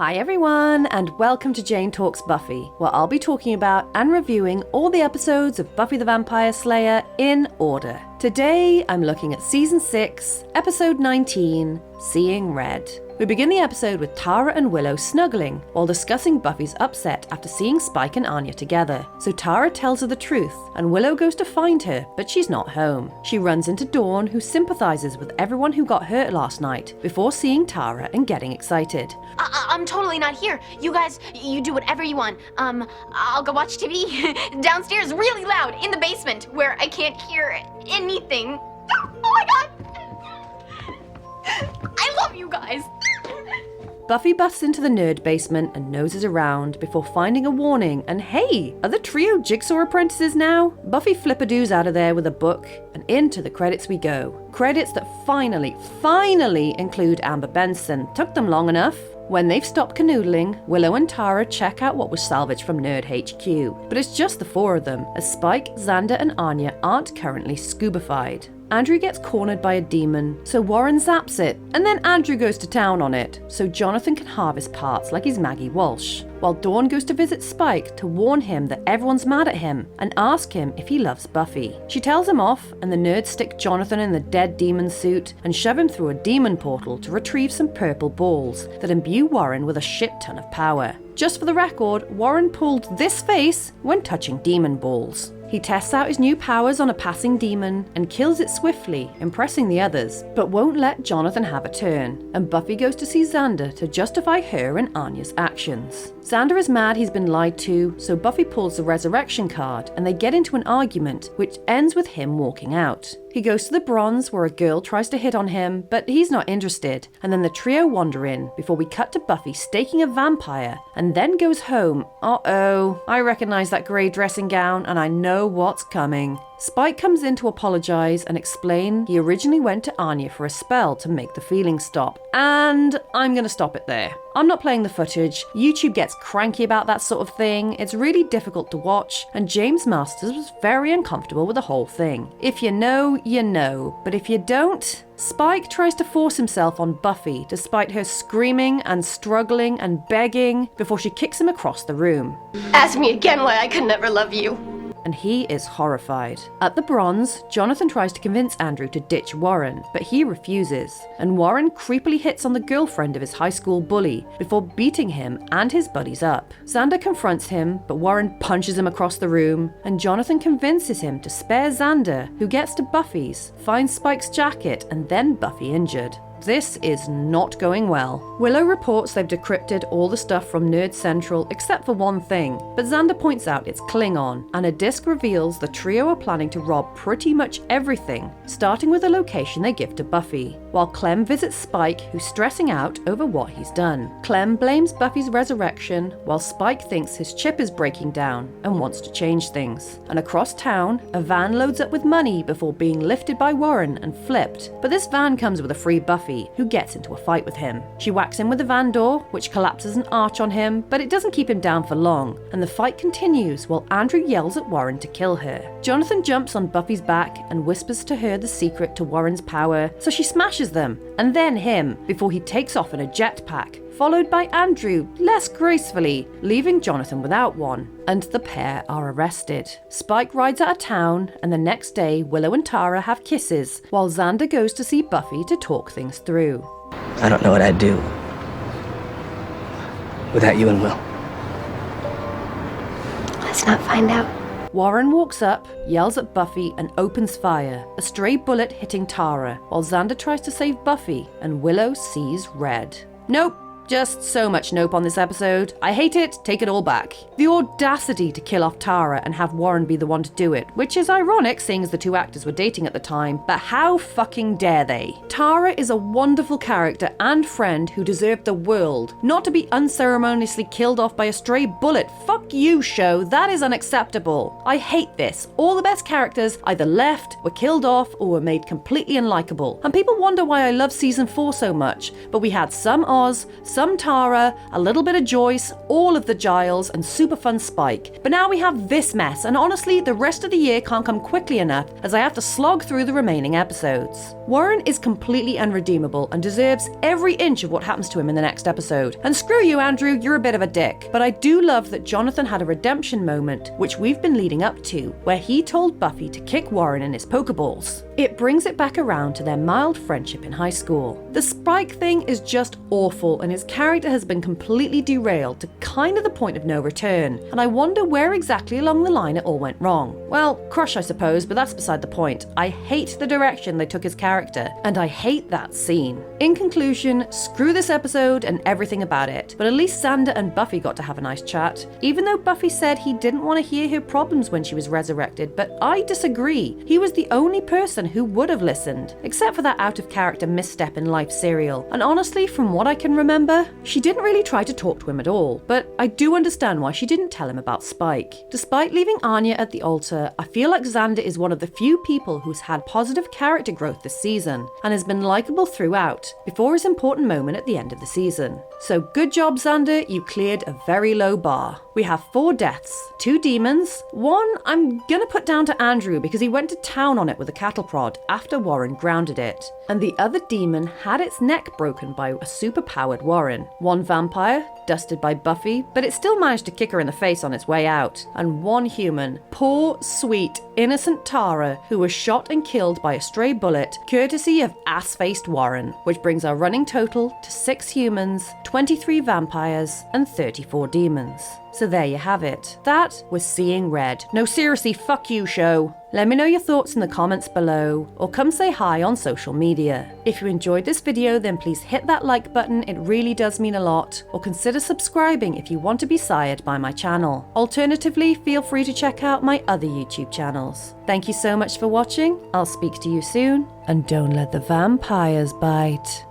Hi everyone, and welcome to Jane Talks Buffy, where I'll be talking about and reviewing all the episodes of Buffy the Vampire Slayer in order. Today, I'm looking at Season 6, Episode 19, Seeing Red. We begin the episode with Tara and Willow snuggling while discussing Buffy's upset after seeing Spike and Anya together. So Tara tells her the truth, and Willow goes to find her, but she's not home. She runs into Dawn, who sympathizes with everyone who got hurt last night, before seeing Tara and getting excited. I'm totally not here. You guys, you do whatever you want. I'll go watch TV downstairs really loud in the basement where I can't hear anything. Oh my god! I love you guys! Buffy busts into the nerd basement and noses around before finding a warning, and hey, are the trio Jigsaw apprentices now? Buffy flippadoos out of there with a book, and into the credits we go. Credits that finally include Amber Benson. Took them long enough. When they've stopped canoodling, Willow and Tara check out what was salvaged from Nerd HQ. But it's just the four of them, as Spike, Xander, and Anya aren't currently scubified. Andrew gets cornered by a demon, so Warren zaps it, and then Andrew goes to town on it, so Jonathan can harvest parts like he's Maggie Walsh, while Dawn goes to visit Spike to warn him that everyone's mad at him and ask him if he loves Buffy. She tells him off, and the nerds stick Jonathan in the dead demon suit and shove him through a demon portal to retrieve some purple balls that imbue Warren with a shit ton of power. Just for the record, Warren pulled this face when touching demon balls. He tests out his new powers on a passing demon and kills it swiftly, impressing the others, but won't let Jonathan have a turn, and Buffy goes to see Xander to justify her and Anya's actions. Xander is mad he's been lied to, so Buffy pulls the resurrection card and they get into an argument, which ends with him walking out. He goes to the bronze where a girl tries to hit on him, but he's not interested, and then the trio wander in before we cut to Buffy staking a vampire and then goes home. Uh-oh, I recognize that grey dressing gown and I know what's coming. Spike comes in to apologize and explain he originally went to Anya for a spell to make the feelings stop. And I'm gonna stop it there. I'm not playing the footage. YouTube gets cranky about that sort of thing. It's really difficult to watch, and James Masters was very uncomfortable with the whole thing. If you know, you know. But if you don't, Spike tries to force himself on Buffy despite her screaming and struggling and begging before she kicks him across the room. Ask me again why I could never love you. And he is horrified. At the bronze, Jonathan tries to convince Andrew to ditch Warren, but he refuses, and Warren creepily hits on the girlfriend of his high school bully before beating him and his buddies up. Xander confronts him, but Warren punches him across the room, and Jonathan convinces him to spare Xander, who gets to Buffy's, finds Spike's jacket, and then Buffy injured. This is not going well. Willow reports they've decrypted all the stuff from Nerd Central except for one thing, but Xander points out it's Klingon, and a disc reveals the trio are planning to rob pretty much everything, starting with the location they give to Buffy, while Clem visits Spike, who's stressing out over what he's done. Clem blames Buffy's resurrection, while Spike thinks his chip is breaking down and wants to change things. And across town, a van loads up with money before being lifted by Warren and flipped, but this van comes with a free Buffy, who gets into a fight with him. She whacks him with the van door, which collapses an arch on him, but it doesn't keep him down for long, and the fight continues while Andrew yells at Warren to kill her. Jonathan jumps on Buffy's back and whispers to her the secret to Warren's power, so she smashes them, and then him, before he takes off in a jetpack, followed by Andrew, less gracefully, leaving Jonathan without one, and the pair are arrested. Spike rides out of town, and the next day Willow and Tara have kisses, while Xander goes to see Buffy to talk things through. I don't know what I'd do without you and Will. Let's not find out. Warren walks up, yells at Buffy, and opens fire, a stray bullet hitting Tara, while Xander tries to save Buffy, and Willow sees red. Nope. Just so much nope on this episode. I hate it, take it all back. The audacity to kill off Tara and have Warren be the one to do it, which is ironic seeing as the two actors were dating at the time, but how fucking dare they? Tara is a wonderful character and friend who deserved the world, not to be unceremoniously killed off by a stray bullet. Fuck you, show, that is unacceptable. I hate this. All the best characters either left, were killed off, or were made completely unlikable. And people wonder why I love season 4 so much, but we had some Oz, some some Tara, a little bit of Joyce, all of the Giles, and super fun Spike. But now we have this mess, and honestly, the rest of the year can't come quickly enough as I have to slog through the remaining episodes. Warren is completely unredeemable and deserves every inch of what happens to him in the next episode. And screw you, Andrew, you're a bit of a dick. But I do love that Jonathan had a redemption moment, which we've been leading up to, where he told Buffy to kick Warren in his Pokeballs. It brings it back around to their mild friendship in high school. The Spike thing is just awful, and his character has been completely derailed to kind of the point of no return, and I wonder where exactly along the line it all went wrong. Well, crush I suppose, but that's beside the point. I hate the direction they took his character, and I hate that scene. In conclusion, screw this episode and everything about it, but at least Xander and Buffy got to have a nice chat, even though Buffy said he didn't want to hear her problems when she was resurrected, but I disagree. He was the only person who would have listened, except for that out-of-character misstep in Life serial, and honestly, from what I can remember, she didn't really try to talk to him at all, but I do understand why she didn't tell him about Spike. Despite leaving Anya at the altar, I feel like Xander is one of the few people who's had positive character growth this season, and has been likable throughout, before his important moment at the end of the season. So good job, Xander, you cleared a very low bar. We have 4 deaths, 2 demons. One I'm gonna put down to Andrew because he went to town on it with a cattle prod after Warren grounded it. And the other demon had its neck broken by a superpowered Warren. 1 vampire, dusted by Buffy, but it still managed to kick her in the face on its way out. And 1 human, poor, sweet, innocent Tara, who was shot and killed by a stray bullet, courtesy of ass-faced Warren, which brings our running total to 6 humans, 23 vampires, and 34 demons. So there you have it. That was Seeing Red. No, seriously, fuck you, show. Let me know your thoughts in the comments below, or come say hi on social media. If you enjoyed this video, then please hit that like button, it really does mean a lot, or consider subscribing if you want to be sired by my channel. Alternatively, feel free to check out my other YouTube channels. Thank you so much for watching, I'll speak to you soon, and don't let the vampires bite.